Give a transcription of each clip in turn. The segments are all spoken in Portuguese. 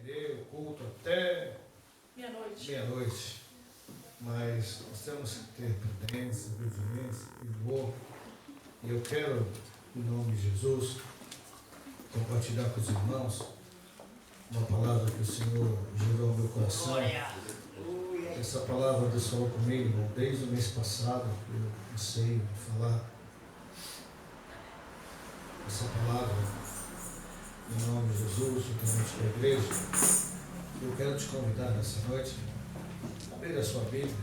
estender o culto até meia-noite. Mas nós temos que ter prudência, obediência e amor. E eu quero, em nome de Jesus, compartilhar com os irmãos uma palavra que o Senhor gerou no meu coração. Essa palavra abençoou comigo desde o mês passado, que eu comecei a falar essa palavra em nome de Jesus, juntamente com a igreja. Eu quero te convidar nessa noite a abrir a sua Bíblia,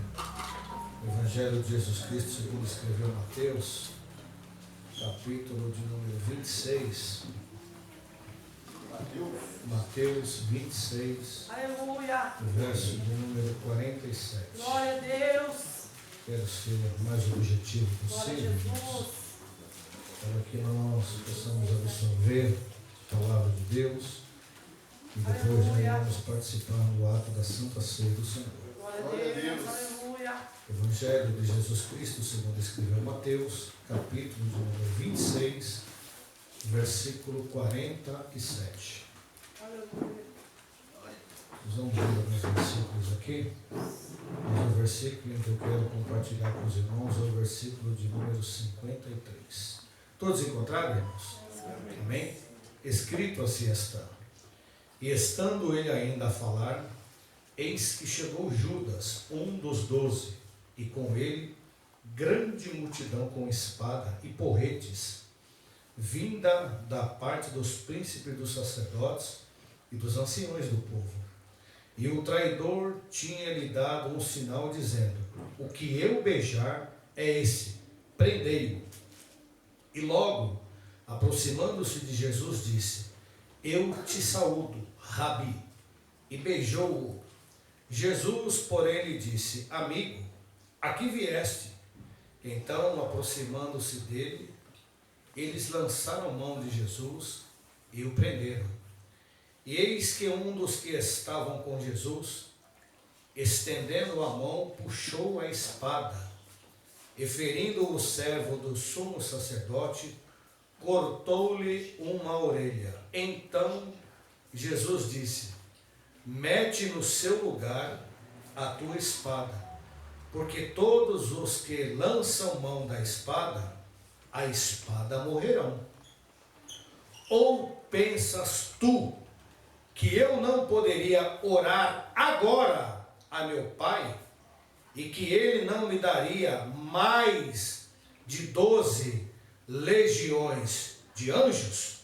o Evangelho de Jesus Cristo, segundo escreveu Mateus, capítulo de número 26. Mateus 26, aleluia, verso de número 47. Glória a Deus. Quero ser o mais objetivo Glória a possível, Jesus. para que nós possamos absorver a palavra de Deus e depois nós vamos participar do ato da Santa Ceia do Senhor. Glória a Deus, aleluia. Evangelho de Jesus Cristo, segundo escreveu Mateus, capítulo de número 26, versículo 47. Aleluia. Nós vamos ler alguns versículos aqui, mas o versículo que eu quero compartilhar com os irmãos é o versículo de número 53. Todos encontraram, irmãos? Amém? Escrito assim está: e estando ele ainda a falar, eis que chegou Judas, um dos 12, e com ele grande multidão com espada e porretes, vinda da parte dos príncipes dos sacerdotes e dos anciões do povo. E o traidor tinha-lhe dado um sinal, dizendo: o que eu beijar é esse, prendei-o. E logo, aproximando-se de Jesus, disse: eu te saúdo, Rabi, e beijou-o. Jesus, porém, lhe disse: amigo, a que vieste? Então, aproximando-se dele, eles lançaram mão de Jesus e o prenderam. E eis que um dos que estavam com Jesus, estendendo a mão, puxou a espada, e ferindo o servo do sumo sacerdote, cortou-lhe uma orelha. Então Jesus disse: mete no seu lugar a tua espada, porque todos os que lançam mão da espada, a espada morrerão. Ou pensas tu que eu não poderia orar agora a meu Pai, e que ele não me daria mais de 12 legiões de anjos?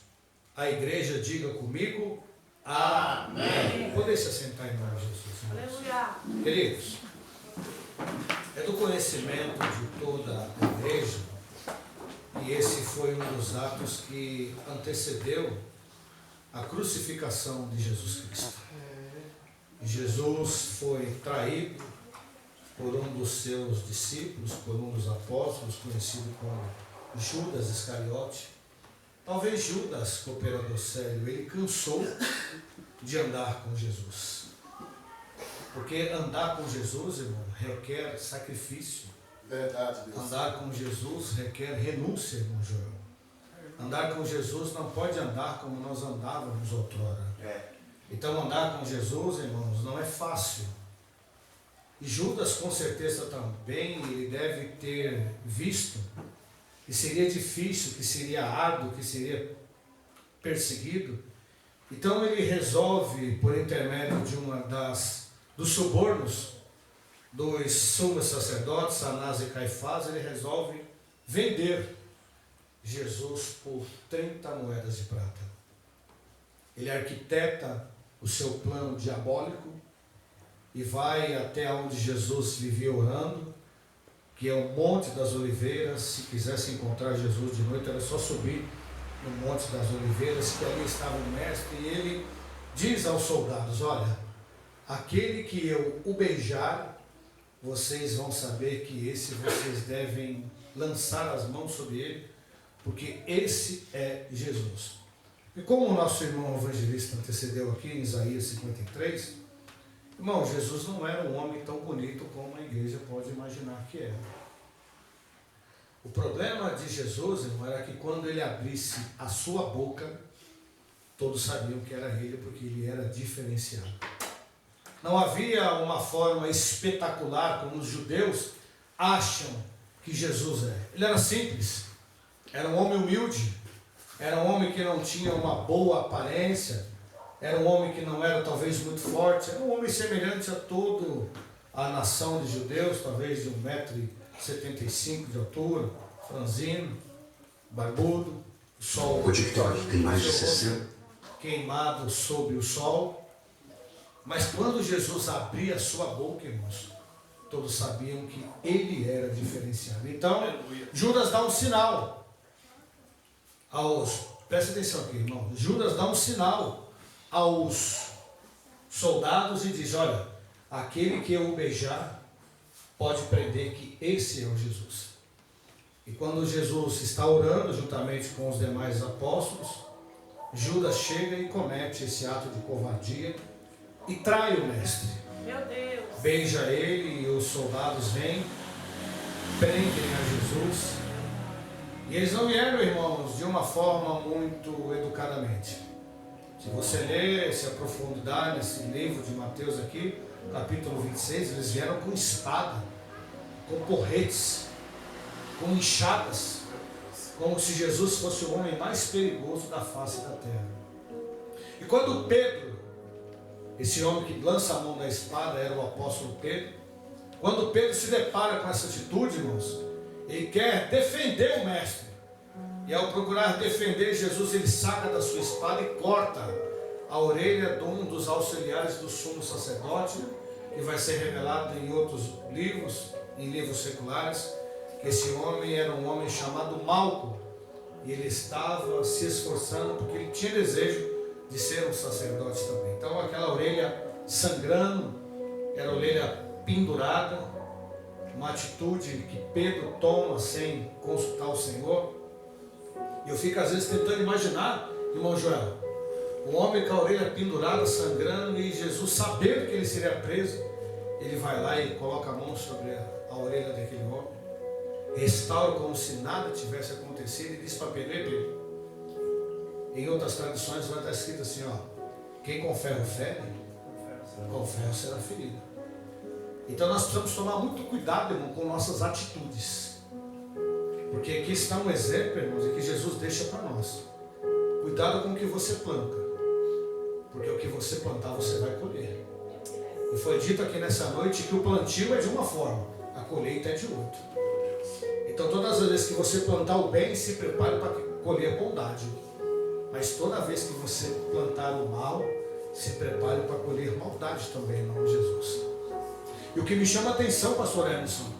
A igreja diga comigo: amém. Poder se assentar em nome de Jesus, irmãos. Aleluia. Queridos, é do conhecimento de toda a igreja, e esse foi um dos atos que antecedeu a crucificação de Jesus Cristo. Jesus foi traído por um dos seus discípulos, por um dos apóstolos, conhecido como Judas Iscariote. Talvez Judas, cooperador sério, ele cansou de andar com Jesus. Porque andar com Jesus, irmão, requer sacrifício. Verdade, Deus. Andar com Jesus requer renúncia, irmão Joel. Andar com Jesus não pode andar como nós andávamos outrora. Então andar com Jesus, irmãos, não é fácil. E Judas com certeza também, ele deve ter visto que seria difícil, que seria árduo, que seria perseguido. Então ele resolve, por intermédio de dos subornos dos sumos sacerdotes, Anás e Caifás, ele resolve vender Jesus por 30 moedas de prata. Ele arquiteta o seu plano diabólico e vai até onde Jesus vivia orando, que é o Monte das Oliveiras. Se quisesse encontrar Jesus de noite, era só subir no Monte das Oliveiras, que ali estava o mestre, e ele diz aos soldados: olha, aquele que eu o beijar, vocês vão saber que esse vocês devem lançar as mãos sobre ele, porque esse é Jesus. E como o nosso irmão evangelista antecedeu aqui em Isaías 53, irmão, Jesus não era um homem tão bonito como a igreja pode imaginar que era. O problema de Jesus, irmão, era que quando ele abrisse a sua boca, todos sabiam que era ele, porque ele era diferenciado. Não havia uma forma espetacular como os judeus acham que Jesus é. Ele era simples, era um homem humilde, era um homem que não tinha uma boa aparência, era um homem que não era talvez muito forte, era um homem semelhante a toda a nação de judeus, talvez de 1,75 m de altura, franzino, barbudo, o sol. O TikTok tem mais de 60. Queimado sob o sol. Mas quando Jesus abria a sua boca, irmãos, todos sabiam que ele era diferenciado. Então, Judas dá um sinal presta atenção aqui, irmão. Judas dá um sinal aos soldados e diz: olha, aquele que eu beijar pode prender que esse é o Jesus. E quando Jesus está orando juntamente com os demais apóstolos, Judas chega e comete esse ato de covardia e trai o mestre. Meu Deus. Beija ele e os soldados vêm, prendem a Jesus. E eles não vieram, irmãos, de uma forma muito educadamente. Se você ler, se aprofundar nesse livro de Mateus aqui, capítulo 26, eles vieram com espada, com porretes, com enxadas, como se Jesus fosse o homem mais perigoso da face da terra. E quando Pedro, esse homem que lança a mão da espada, era o apóstolo Pedro, quando Pedro se depara com essa atitude, irmãos, ele quer defender o mestre. E ao procurar defender Jesus, ele saca da sua espada e corta a orelha de um dos auxiliares do sumo sacerdote, que vai ser revelado em outros livros, em livros seculares, que esse homem era um homem chamado Malco, e ele estava se esforçando porque ele tinha desejo de ser um sacerdote também. Então aquela orelha sangrando, era a orelha pendurada, uma atitude que Pedro toma sem consultar o Senhor. E eu fico às vezes tentando imaginar, irmão Joel, um homem com a orelha pendurada, sangrando, e Jesus, sabendo que ele seria preso, ele vai lá e coloca a mão sobre a orelha daquele homem, restaura como se nada tivesse acontecido e diz para Pedro: ei, Pedro. Em outras tradições vai estar escrito assim, ó: quem com ferro fere, com ferro será ferido. Então nós precisamos tomar muito cuidado, irmão, com nossas atitudes, porque aqui está um exemplo, irmãos, que Jesus deixa para nós. Cuidado com o que você planta, porque o que você plantar você vai colher. E foi dito aqui nessa noite que o plantio é de uma forma, a colheita é de outra. Então todas as vezes que você plantar o bem, se prepare para colher a bondade. Mas toda vez que você plantar o mal, se prepare para colher maldade também, em nome de Jesus. E o que me chama a atenção, pastor Emerson,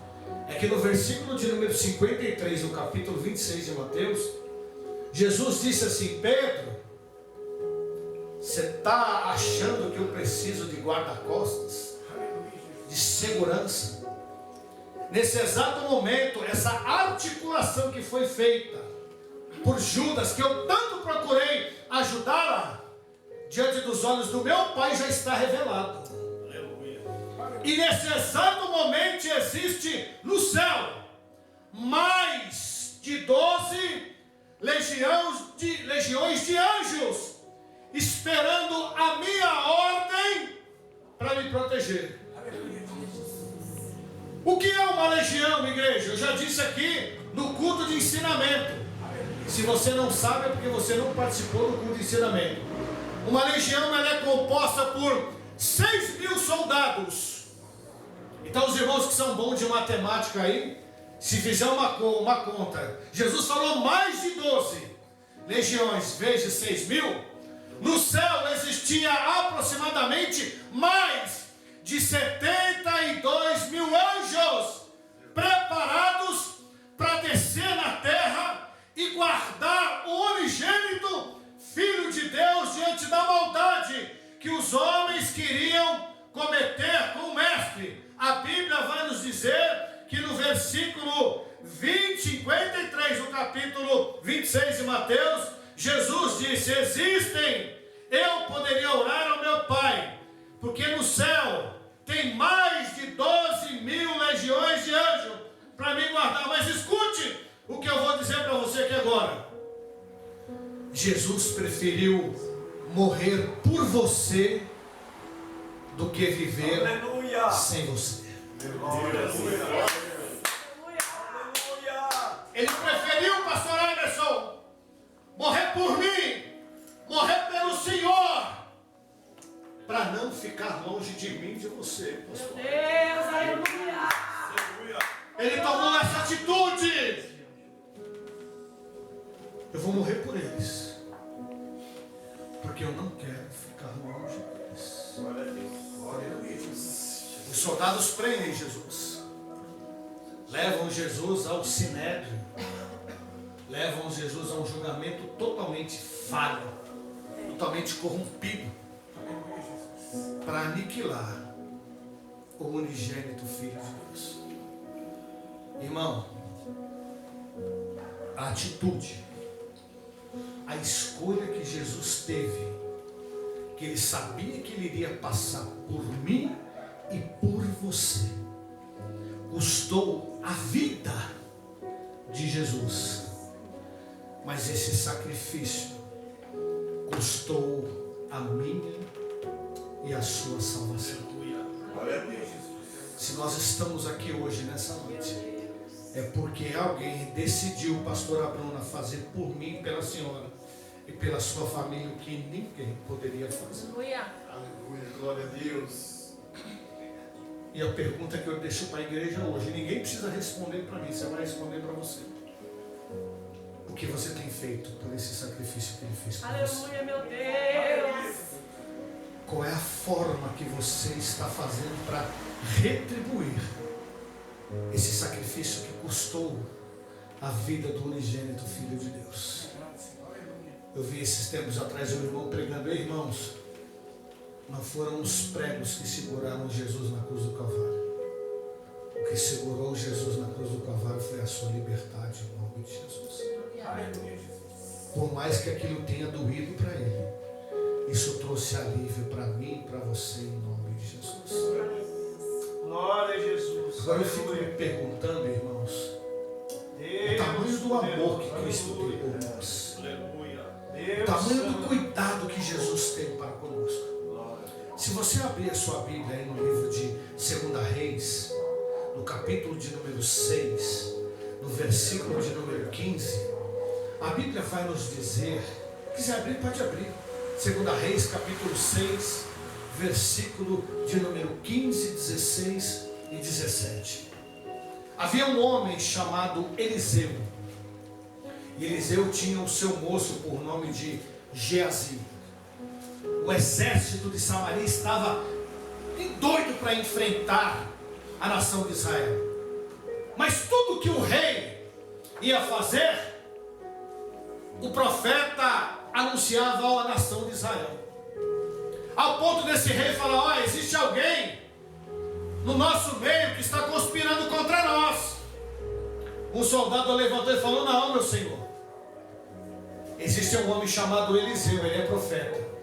é que no versículo de número 53, do capítulo 26 de Mateus, Jesus disse assim: Pedro, você está achando que eu preciso de guarda-costas, de segurança? Nesse exato momento, essa articulação que foi feita por Judas, que eu tanto procurei ajudá-la, diante dos olhos do meu Pai já está revelado. E nesse exato momento existe no céu mais de 12 legiões de anjos esperando a minha ordem para me proteger. O que é uma legião, igreja? Eu já disse aqui no culto de ensinamento. Se você não sabe, é porque você não participou do culto de ensinamento. Uma legião, ela é composta por 6.000 soldados. Então os irmãos que são bons de matemática aí, se fizer uma conta, Jesus falou mais de 12 legiões vezes 6.000. No céu existia aproximadamente mais de 72.000 anjos preparados para descer na terra e guardar o unigênito Filho de Deus diante da maldade que os homens queriam cometer com o mestre. A Bíblia vai nos dizer que no versículo 53 do capítulo 26 de Mateus, Jesus disse: eu poderia orar ao meu Pai, porque no céu tem mais de 12.000 legiões de anjos para me guardar. Mas escute o que eu vou dizer para você aqui agora. Jesus preferiu morrer por você do que viver Aleluia. sem você. Aleluia. Ele preferiu, pastor Anderson, morrer por mim, morrer pelo Senhor, para não ficar longe de mim e de você, pastor. Meu Deus, aleluia. Ele tomou essa atitude. Eu vou morrer por eles, porque eu não quero ficar longe deles. Os soldados prendem Jesus, levam Jesus ao sinédrio, levam Jesus a um julgamento totalmente falho, totalmente corrompido, para aniquilar o unigênito Filho de Deus. Irmão, a atitude, a escolha que Jesus teve, que ele sabia que ele iria passar por mim e por você, custou a vida de Jesus, mas esse sacrifício custou a minha e a sua salvação. Se nós estamos aqui hoje nessa noite, é porque alguém decidiu, pastora Bruna, fazer por mim, pela senhora e pela sua família o que ninguém poderia fazer. Aleluia. Aleluia. Glória a Deus. E a pergunta que eu deixo para a igreja hoje, ninguém precisa responder para mim, você vai responder para você. O que você tem feito por esse sacrifício que ele fez por você? Aleluia, meu Deus. Qual é a forma que você está fazendo para retribuir esse sacrifício que custou a vida do unigênito Filho de Deus? Eu vi esses tempos atrás um irmão pregando: ei, irmãos, não foram os pregos que seguraram Jesus na cruz do Calvário. O que segurou Jesus na cruz do Calvário foi a sua liberdade em nome de Jesus. Por mais que aquilo tenha doído para ele, isso trouxe alívio para mim e para você em nome de Jesus. Glória a Jesus. Agora eu fico me perguntando, irmãos, o tamanho do amor que Cristo tem por nós, o tamanho do cuidado que Jesus tem para conosco. Se você abrir a sua Bíblia aí no livro de 2 Reis, no capítulo de número 6, no versículo de número 15, a Bíblia vai nos dizer, quiser abrir, pode abrir. 2 Reis, capítulo 6, versículo de número 15, 16 e 17. Havia um homem chamado Eliseu. E Eliseu tinha o seu moço por nome de Geazi. O exército de Samaria estava doido para enfrentar a nação de Israel. Mas tudo que o rei ia fazer, o profeta anunciava à nação de Israel. Ao ponto desse rei falar: ó, existe alguém no nosso meio que está conspirando contra nós. Um soldado levantou e falou: não, meu senhor, existe um homem chamado Eliseu, ele é profeta.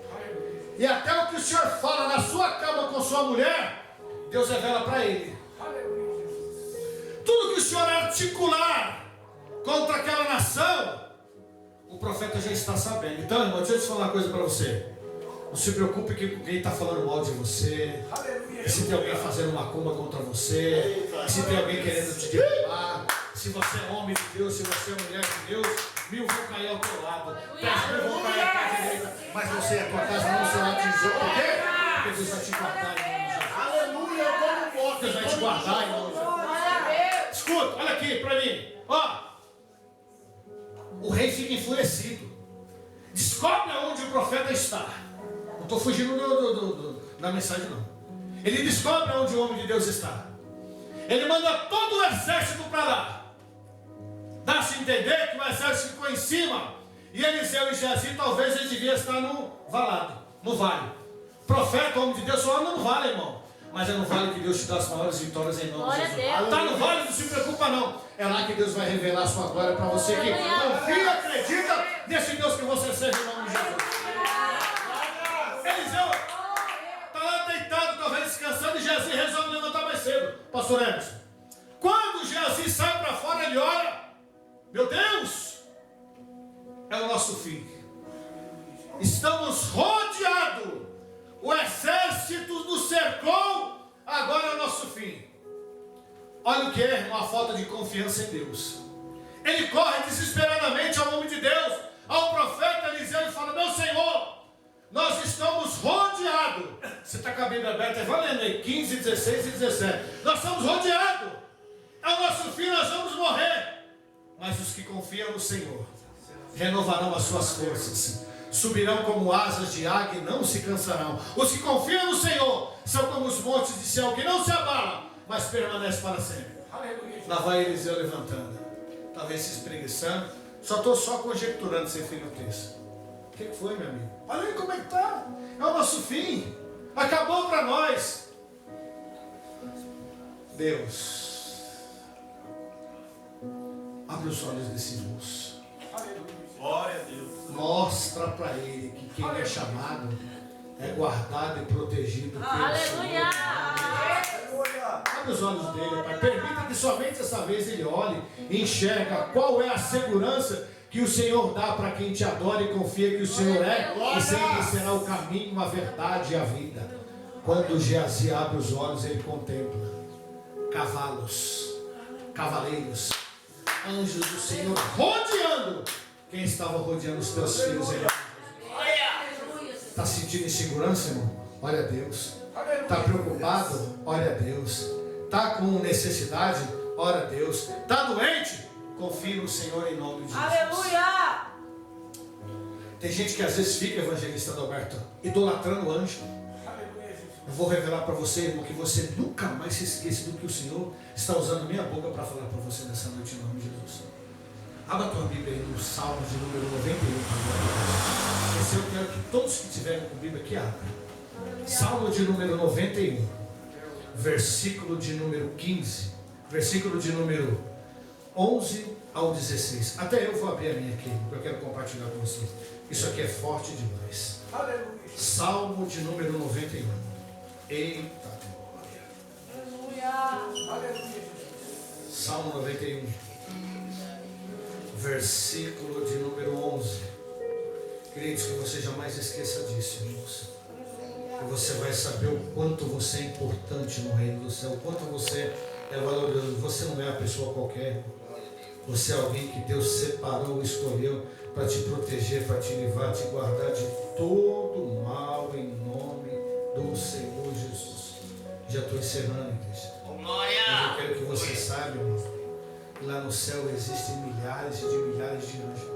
E até o que o senhor fala na sua cama com sua mulher, Deus revela para ele. Tudo que o senhor articular contra aquela nação, o profeta já está sabendo. Então, irmão, deixa eu te falar uma coisa para você. Não se preocupe que alguém está falando mal de você, se tem alguém fazendo macumba contra você, se tem alguém querendo te derrubar, se você é homem de Deus, se você é mulher de Deus, 1000 vão cair ao teu lado, 10.000 vão cair à tua direita, mas você e a tua casa não será atingido. Por quê? Porque Deus vai te guardar em nome de Jesus. Aleluia, Deus vai te guardar em nome de Jesus. Escuta, olha aqui para mim. Ó, o rei fica enfurecido. Descobre aonde o profeta está. Não estou fugindo da mensagem, não. Ele descobre onde o homem de Deus está. Ele manda todo o exército para lá. Dá-se a entender que o exército ficou em cima. E Eliseu e Geazi, talvez ele devia estar no valado, no vale. Profeta, homem de Deus, só anda no vale, irmão. Mas é no vale que Deus te dá as maiores vitórias em nome de Jesus. Está no vale, não se preocupa não. É lá que Deus vai revelar a sua glória para você que confia e acredita nesse Deus que você serve em nome de Jesus. Eliseu está lá deitado, talvez descansando, e Geazi resolve levantar mais cedo. Pastor Emerson, quando Geazi sai para fora, ele olha: meu Deus, é o nosso fim. Estamos rodeados Olha o que é uma falta de confiança em Deus. Ele corre desesperadamente ao nome de Deus, ao profeta Eliseu, e fala: meu Senhor, nós estamos rodeados. Você está com a Bíblia aberta, vai lendo aí 15, 16 e 17. Nós estamos rodeados. É o nosso fim, nós vamos morrer. Mas os que confiam no Senhor renovarão as suas forças, subirão como asas de águia e não se cansarão. Os que confiam no Senhor são como os montes de céu que não se abalam, mas permanecem para sempre. Lá vai Eliseu levantando, talvez se espreguiçando. Estou só conjecturando sem fim no texto. O que foi, meu amigo? Olha aí como é que está. É o nosso fim. Acabou para nós. Deus, abre os olhos desse moço. Glória a Deus. Mostra para ele que quem é chamado é guardado e protegido pelo Aleluia! Senhor. Abre os olhos dele, Pai. Permita que somente essa vez ele olhe e enxerga qual é a segurança que o Senhor dá para quem te adora e confia que o Senhor é, e sempre será o caminho, a verdade e a vida. Quando Geazi abre os olhos, ele contempla cavalos, cavaleiros, anjos do Senhor rodeando. Quem estava rodeando os teus filhos? Está sentindo insegurança, irmão? Olha a Deus. Está preocupado? Olha a Deus. Está com necessidade? Ora a Deus. Está doente? Confie no Senhor em nome de Jesus. Aleluia! Tem gente que às vezes fica, evangelista Adalberto, idolatrando o anjo. Eu vou revelar para você, irmão, que você nunca mais se esqueça do que o Senhor está usando minha boca para falar para você nessa noite em nome de Jesus. Abra a tua Bíblia aí no Salmo de número 91. Esse eu quero que todos que tiverem com a Bíblia aqui abram. Salmo de número 91, versículo de número 15, versículo de número 11 ao 16. Até eu vou abrir a minha aqui, porque eu quero compartilhar com vocês. Isso aqui é forte demais. Salmo de número 91. Eita glória. Aleluia! Salmo 91, versículo de número 11. Queridos, que você jamais esqueça disso, irmãos. Que você vai saber o quanto você é importante no reino do céu, o quanto você é valoroso. Você não é uma pessoa qualquer. Você é alguém que Deus separou, escolheu para te proteger, para te livrar, te guardar de todo mal em nome do Senhor Jesus. Já estou encerrando, igreja. Mas eu quero que você saiba, irmão, que lá no céu existem milhares e de milhares de anjos.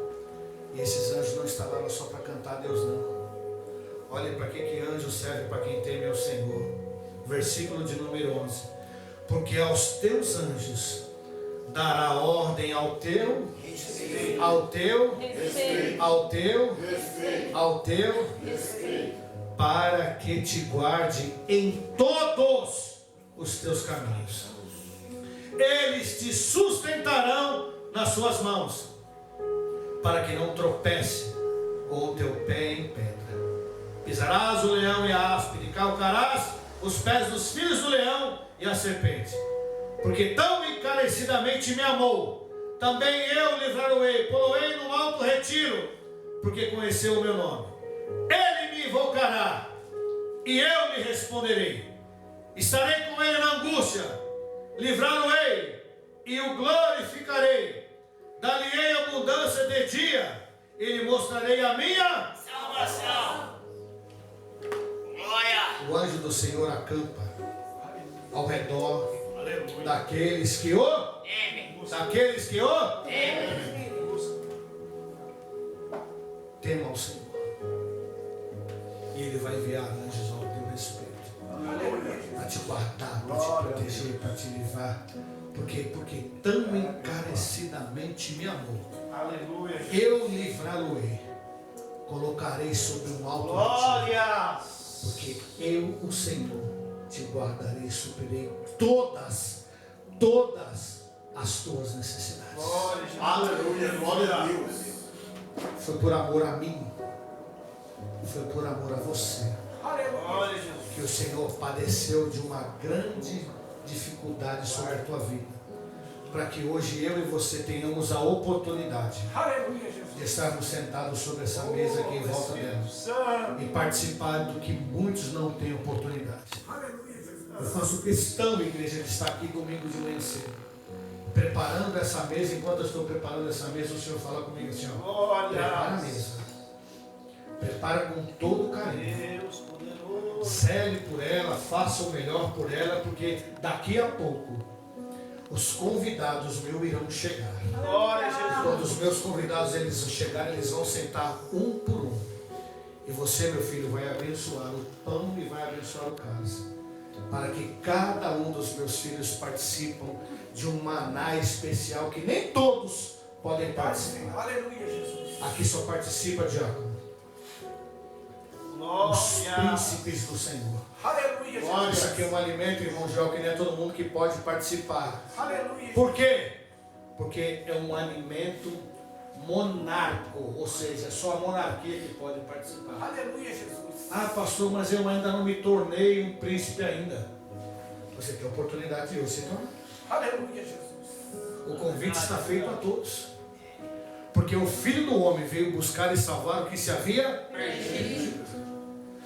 E esses anjos não estão lá só para cantar a Deus, não. Olha para que anjo serve para quem teme ao Senhor. Versículo de número 11. Porque aos teus anjos dará ordem ao teu, para que te guarde em todos os teus caminhos. Eles te sustentarão nas suas mãos, para que não tropece com o teu pé em pedra. Pisarás o leão e a áspide, calcarás os pés dos filhos do leão e a serpente. Porque tão encarecidamente me amou, também eu livrá-lo-ei, pô-lo-ei num alto retiro, porque conheceu o meu nome. Ele me invocará, e eu lhe responderei. Estarei com ele na angústia, livrá-lo-ei, e o glorificarei. Dar-lhe-ei abundância de dia, e lhe mostrarei a minha Salvação! Glória! O anjo do Senhor acampa ao redor daqueles que o temam ao Senhor. E Ele vai enviar anjos ao teu respeito, para te guardar, para te proteger, para te livrar. Porque tão encarecidamente me amou. Aleluia. Eu livrá-lo-ei, colocarei sobre um alto retiro. Glória. Porque eu, o Senhor, te guardarei e suprirei todas as tuas necessidades. Glória. Aleluia. Glória a Deus. Foi por amor a mim, foi por amor a você, Glória a Jesus. que o Senhor padeceu de uma grande dificuldade sobre a tua vida, para que hoje eu e você tenhamos a oportunidade de estarmos sentados sobre essa mesa aqui em volta dela e participar do que muitos não têm oportunidade. Eu faço questão, igreja, de estar aqui domingo de manhã cedo, preparando essa mesa. Enquanto eu estou preparando essa mesa, o Senhor fala comigo assim, ó, prepara a mesa, prepara com todo carinho, Deus poderoso. zele por ela, faça o melhor por ela, porque daqui a pouco os convidados meus irão chegar. Glória a Jesus. Quando os meus convidados eles chegarem, eles vão sentar um por um. E você, meu filho, vai abençoar o pão e vai abençoar o cálice, para que cada um dos meus filhos participam de um maná especial que nem todos podem participar. Aleluia, Jesus. Aqui só participa, diácono, os Glória. príncipes do Senhor. Aleluia, Olha, isso Jesus. aqui é um alimento, irmão Joel, que não é todo mundo que pode participar. Aleluia. Por quê? Porque é um alimento monarco, ou seja, é só a monarquia que pode participar. Aleluia, Jesus. Ah, pastor, mas eu ainda não me tornei um príncipe ainda. Você tem a oportunidade de hoje se tornar. Aleluia, Jesus. O convite está feito a todos. Porque o Filho do Homem veio buscar e salvar o que se havia perdido.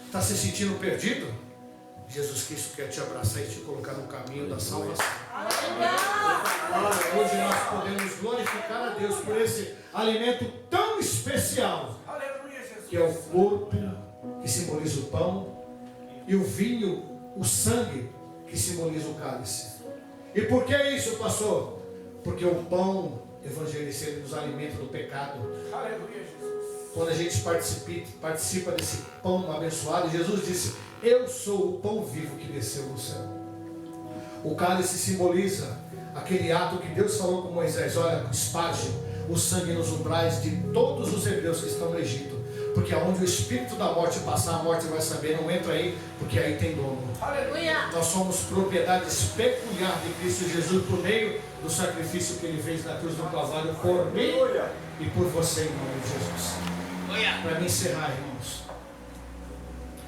Está se sentindo perdido? Jesus Cristo quer te abraçar e te colocar no caminho da salvação. Hoje nós podemos glorificar a Deus por esse alimento tão especial, Aleluia, Jesus. que é o corpo, que simboliza o pão, e o vinho, o sangue, que simboliza o cálice. E por que isso, pastor? Porque o pão evangeliza, ele nos alimenta do pecado. Aleluia, Jesus. Quando a gente participa desse pão abençoado, Jesus disse: eu sou o pão vivo que desceu do céu. O cálice simboliza aquele ato que Deus falou com Moisés: olha, esparge o sangue nos umbrais de todos os hebreus que estão no Egito, porque aonde o espírito da morte passar, a morte vai saber, não entra aí, porque aí tem dono. Aleluia. Nós somos propriedade peculiar de Cristo Jesus por meio do sacrifício que Ele fez na cruz do Calvário por mim e por você, em nome de Jesus. Para me encerrar, irmãos,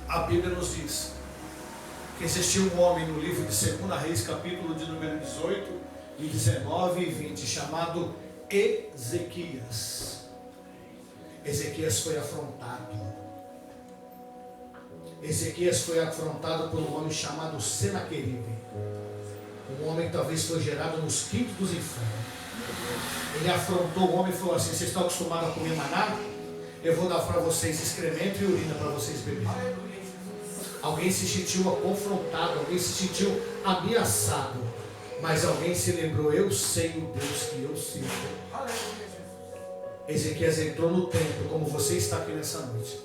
a Bíblia nos diz que existiu um homem no livro de 2 Reis, capítulo de número 18, e 19 e 20, chamado Ezequias. Ezequias foi afrontado. Ezequias foi afrontado por um homem chamado Senaqueribe. Um homem que talvez foi gerado nos quintos dos infernos. Ele afrontou o homem e falou assim: vocês estão acostumados a comer maná? Eu vou dar para vocês excremento e urina para vocês beberem. Alguém se sentiu confrontado, alguém se sentiu ameaçado, mas alguém se lembrou: eu sei o Deus que eu sirvo. Ezequias entrou no templo, como você está aqui nessa noite.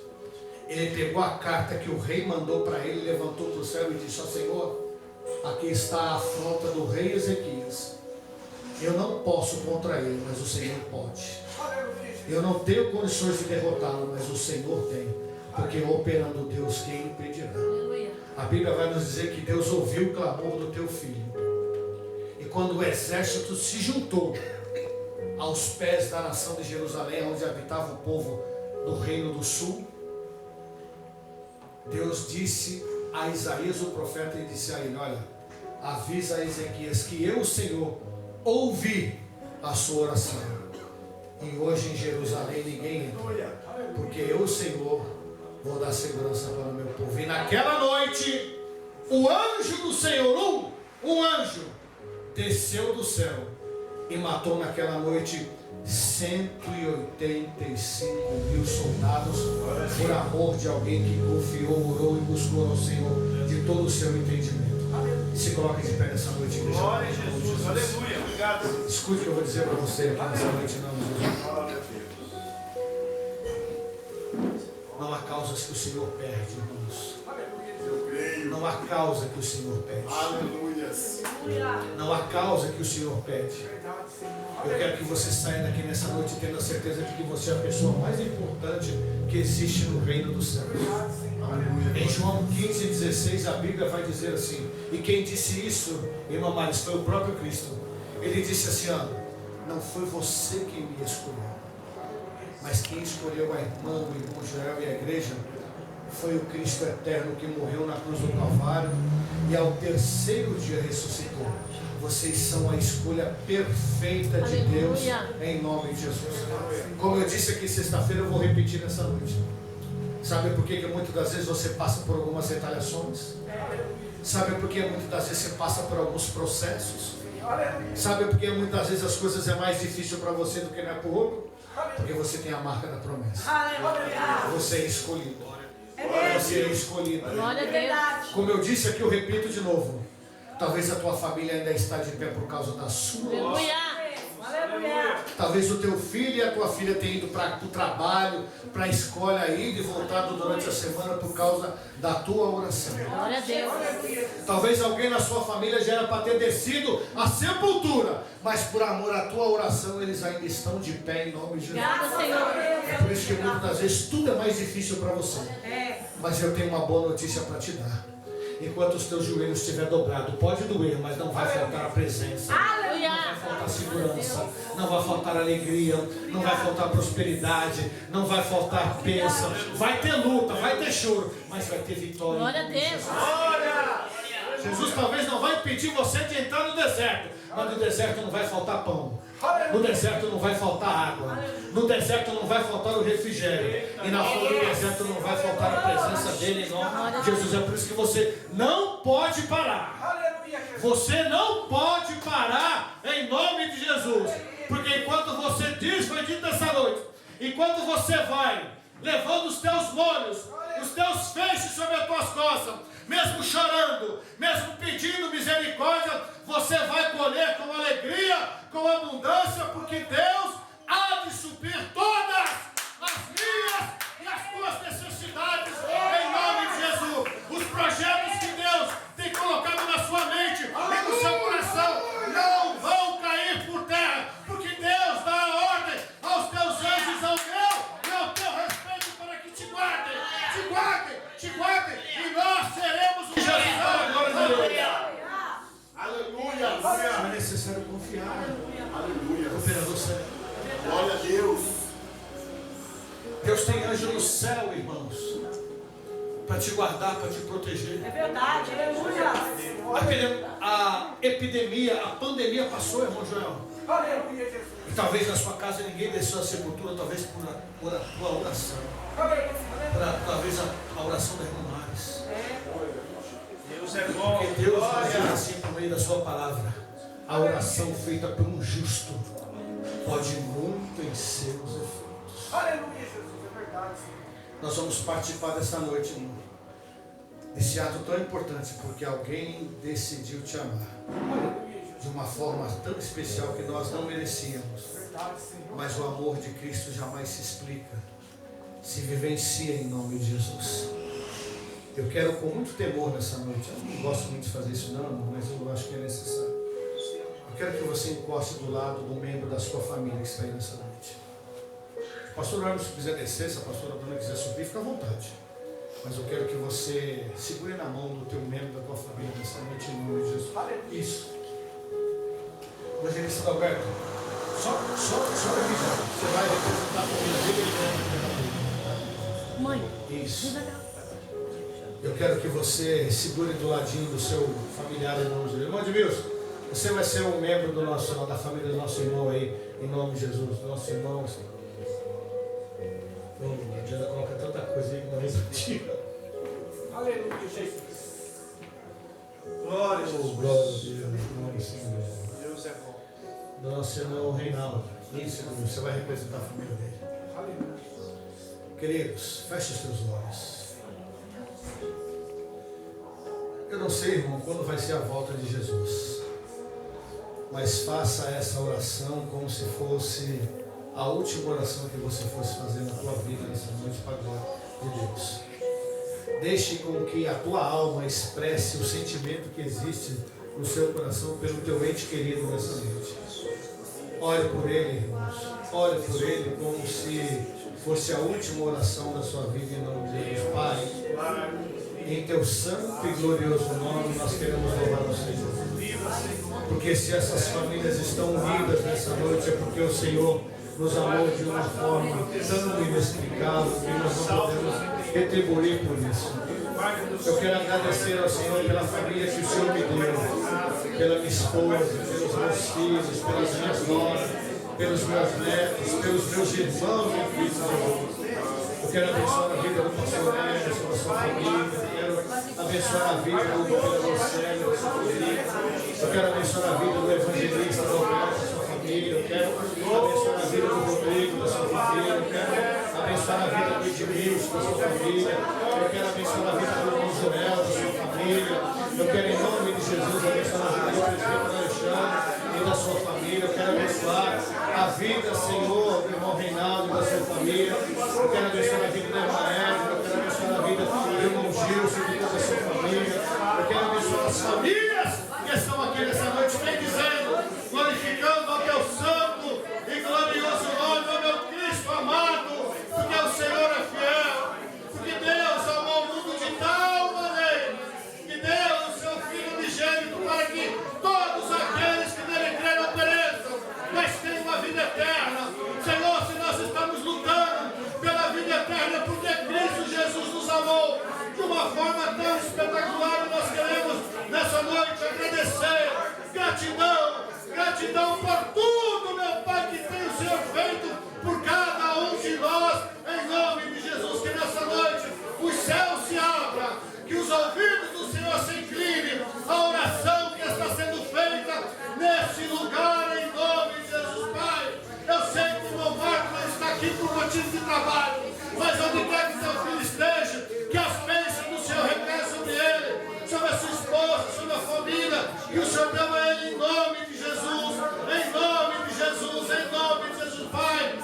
Ele pegou a carta que o rei mandou para ele, levantou para o céu e disse: ó Senhor, aqui está a afronta do rei Ezequias. Eu não posso contra ele, mas o Senhor pode. Eu não tenho condições de derrotá-lo, mas o Senhor tem, porque operando Deus, quem impedirá? A Bíblia vai nos dizer que Deus ouviu o clamor do teu filho. E quando o exército se juntou aos pés da nação de Jerusalém, onde habitava o povo do reino do sul, Deus disse a Isaías o profeta, e disse a ele: olha, avisa a Ezequias que eu, o Senhor, ouvi a sua oração. E hoje em Jerusalém ninguém entra, porque eu, o Senhor, vou dar segurança para o meu povo. E naquela noite, o anjo do Senhor, um anjo, desceu do céu e matou naquela noite 185.000 soldados, por amor de alguém que confiou, orou e buscou ao Senhor de todo o seu entendimento. Se coloque de pé nessa noite, igreja. Glória a Jesus. Aleluia. Obrigado. Escute o que eu vou dizer para você aqui nessa noite, não, Jesus. Glória a Deus. Não há causas que o Senhor perde, irmãos. Eu creio. Não há causa que o Senhor pede. Aleluia. Não há causa que o Senhor pede. Eu quero que você saia daqui nessa noite tendo a certeza de que você é a pessoa mais importante que existe no reino dos céus. Em João 15,16 a Bíblia vai dizer assim, e quem disse isso, irmão Maris, foi o próprio Cristo. Ele disse assim: ó, não foi você quem me escolheu, mas quem escolheu a irmã, o irmão Joel e a igreja foi o Cristo eterno que morreu na cruz do Calvário e ao terceiro dia ressuscitou. Vocês são a escolha perfeita de Deus, em nome de Jesus. Como eu disse aqui sexta-feira, eu vou repetir nessa noite. Sabe por que muitas das vezes você passa por algumas retaliações? Sabe por que muitas das vezes você passa por alguns processos? Sabe por que muitas das vezes as coisas é mais difícil para você do que não é para o outro? Porque você tem a marca da promessa. Você é escolhido. Você é escolhido. Glória a Deus. Como eu disse aqui, eu repito de novo. Talvez a tua família ainda está de pé por causa da sua. Aleluia. Talvez o teu filho e a tua filha tenham ido para o trabalho, para a escola, ir e voltado durante a semana por causa da tua oração. Glória a Deus. Talvez alguém na sua família já era para ter descido à sepultura, mas por amor à tua oração eles ainda estão de pé em nome de Jesus. Obrigada, Senhor. É por isso que muitas das vezes tudo é mais difícil para você. Mas eu tenho uma boa notícia para te dar. Enquanto os teus joelhos estiver dobrado, pode doer, mas não vai faltar a presença. Não vai faltar segurança, não vai faltar alegria, não vai faltar prosperidade, não vai faltar bênção. Vai ter luta, vai ter choro, mas vai ter vitória. Glória a Deus. Jesus talvez não vai impedir você de entrar no deserto, mas no deserto não vai faltar pão. No deserto não vai faltar água. No deserto não vai faltar o refrigério. E na flor do deserto não vai faltar a presença dele em nome de Jesus. É por isso que você não pode parar. Você não pode parar em nome de Jesus. Porque enquanto você diz, foi dito nessa noite, enquanto você vai levando os teus molhos, os teus feixes sobre as tuas costas, mesmo chorando, mesmo pedindo misericórdia, você vai colher com alegria, com abundância, porque Deus há de suprir todas as minhas e as tuas necessidades, em nome de Jesus. Os projetos que Deus tem colocado na sua mente e no seu coração não vão cair por terra, porque Deus dá a ordem aos teus anjos, ao meu e ao teu respeito, para que te guardem, te guardem, te guardem, e nós seremos o Jesus. Aleluia. É necessário confiar. Aleluia. Operador céu. Glória a Deus. Deus tem anjo no céu, irmãos, para te guardar, para te proteger. É verdade. Aleluia. A epidemia, a pandemia passou, irmão Joel. Aleluia, Jesus. E talvez na sua casa ninguém desceu à sepultura, talvez por a tua oração. Talvez a oração da irmã Maris. Deus é bom. Porque Deus nos diz assim por meio da sua palavra: a oração feita por um justo pode muito em seus efeitos. Aleluia, Jesus. É verdade, Senhor. Nós vamos participar dessa noite, irmão, desse ato tão importante, porque alguém decidiu te amar de uma forma tão especial que nós não merecíamos. Mas o amor de Cristo jamais se explica, se vivencia em nome de Jesus. Eu quero com muito temor nessa noite, eu não gosto muito de fazer isso não, mas eu acho que é necessário. Eu quero que você encoste do lado do membro da sua família que está aí nessa noite. O pastor Arno, se quiser descer, se a pastora Bruna quiser subir, fica à vontade. Mas eu quero que você segure na mão do teu membro da tua família nessa noite em nome de Jesus. Isso. Evangelista Alberto, só aqui já. Você vai representar a família dele. Mãe. Isso. Eu quero que você segure do ladinho do seu familiar em nome de Jesus. Irmão Edmilson, você vai ser um membro da família do nosso irmão aí, em nome de Jesus. Nosso irmão. A Diana coloca tanta coisa aí que não resistiu. Aleluia, Jesus. Glória a Jesus. Glória a Deus. Glória a Senhor. Deus é bom. Do nosso irmão Reinaldo. Isso, você vai representar a família dele. Aleluia. Queridos, feche os teus olhos. Eu não sei, irmão, quando vai ser a volta de Jesus, mas faça essa oração como se fosse a última oração que você fosse fazer na tua vida nessa noite para a glória de Deus. Deixe com que a tua alma expresse o sentimento que existe no seu coração pelo teu ente querido nessa noite. Ore por ele, irmãos. Ore por ele como se fosse a última oração da sua vida em nome de Deus. Pai, em teu santo e glorioso nome nós queremos louvar o Senhor. Porque se essas famílias estão unidas nessa noite é porque o Senhor nos amou de uma forma tão inexplicável que nós não podemos retribuir por isso. Eu quero agradecer ao Senhor pela família que o Senhor me deu, pela minha esposa, pelos meus filhos, pelas minhas noras, pelos meus netos, pelos meus irmãos em Cristo. Eu quero abençoar a vida do pastor Emerson, da sua família. Eu quero abençoar a vida do vereador Célio, da sua família. Eu quero abençoar a vida do evangelista Roberto, da sua família. Eu quero abençoar a vida do Rodrigo, da sua família. Eu quero abençoar a vida do Edmilson, da sua família. Eu quero abençoar a vida do irmão Joel, da sua família. Eu quero, em nome de Jesus, abençoar a vida do presbítero Alexandre e da sua família. Eu quero abençoar a vida, Senhor, do irmão Reinaldo e da sua família. Eu quero abençoar a vida da irmã Eva. Eu quero abençoar a vida do irmão Gilson e de toda a sua família. Eu quero abençoar as famílias que estão aqui nessa noite, bem dizendo, glorificando ao teu santo e glorioso nome, ao meu Cristo amado, porque o Senhor é fiel, porque Deus amou o mundo de tal maneira que deu o seu Filho unigênito para que todos aqueles que nele creem não pereçam, mas tenham uma vida eterna. Senhor, se nós estamos lutando pela vida eterna, porque Cristo Jesus nos amou de uma forma tão espetacular, e nós queremos nessa noite agradecer. Gratidão por tudo, meu Pai, que tem o Senhor feito por cada um de nós, em nome de Jesus. Que nessa noite os céus se abram, que os ouvidos do Senhor se inclinem à oração que está sendo feita neste lugar, em nome de Jesus, Pai. Eu sei que o meu Marco não está aqui por motivo de trabalho, mas onde quer que seu filho esteja, que as bênçãos do Senhor recaem sobre ele, sobre a sua esposa, sobre a família, e o Senhor deu a ele em nome de Jesus, em nome de Jesus, em nome de Jesus, Pai.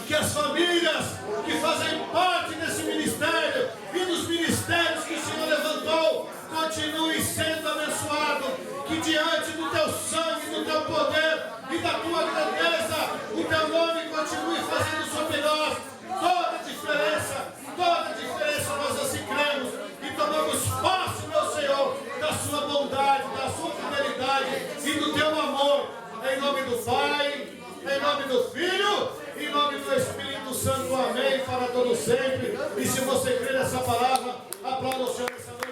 Que as famílias que fazem parte desse ministério e dos ministérios que o Senhor levantou continuem sendo abençoados, que diante do teu sangue, do teu poder e da tua grandeza, o teu nome continue fazendo sobre nós toda a diferença, nós assim cremos e tomamos posse, meu Senhor, da sua bondade, da sua fidelidade e do teu amor, em nome do Pai, em nome do Filho, em nome do Espírito Santo, amém, para todo sempre. E se você crê nessa palavra, aplauda o Senhor nessa noite.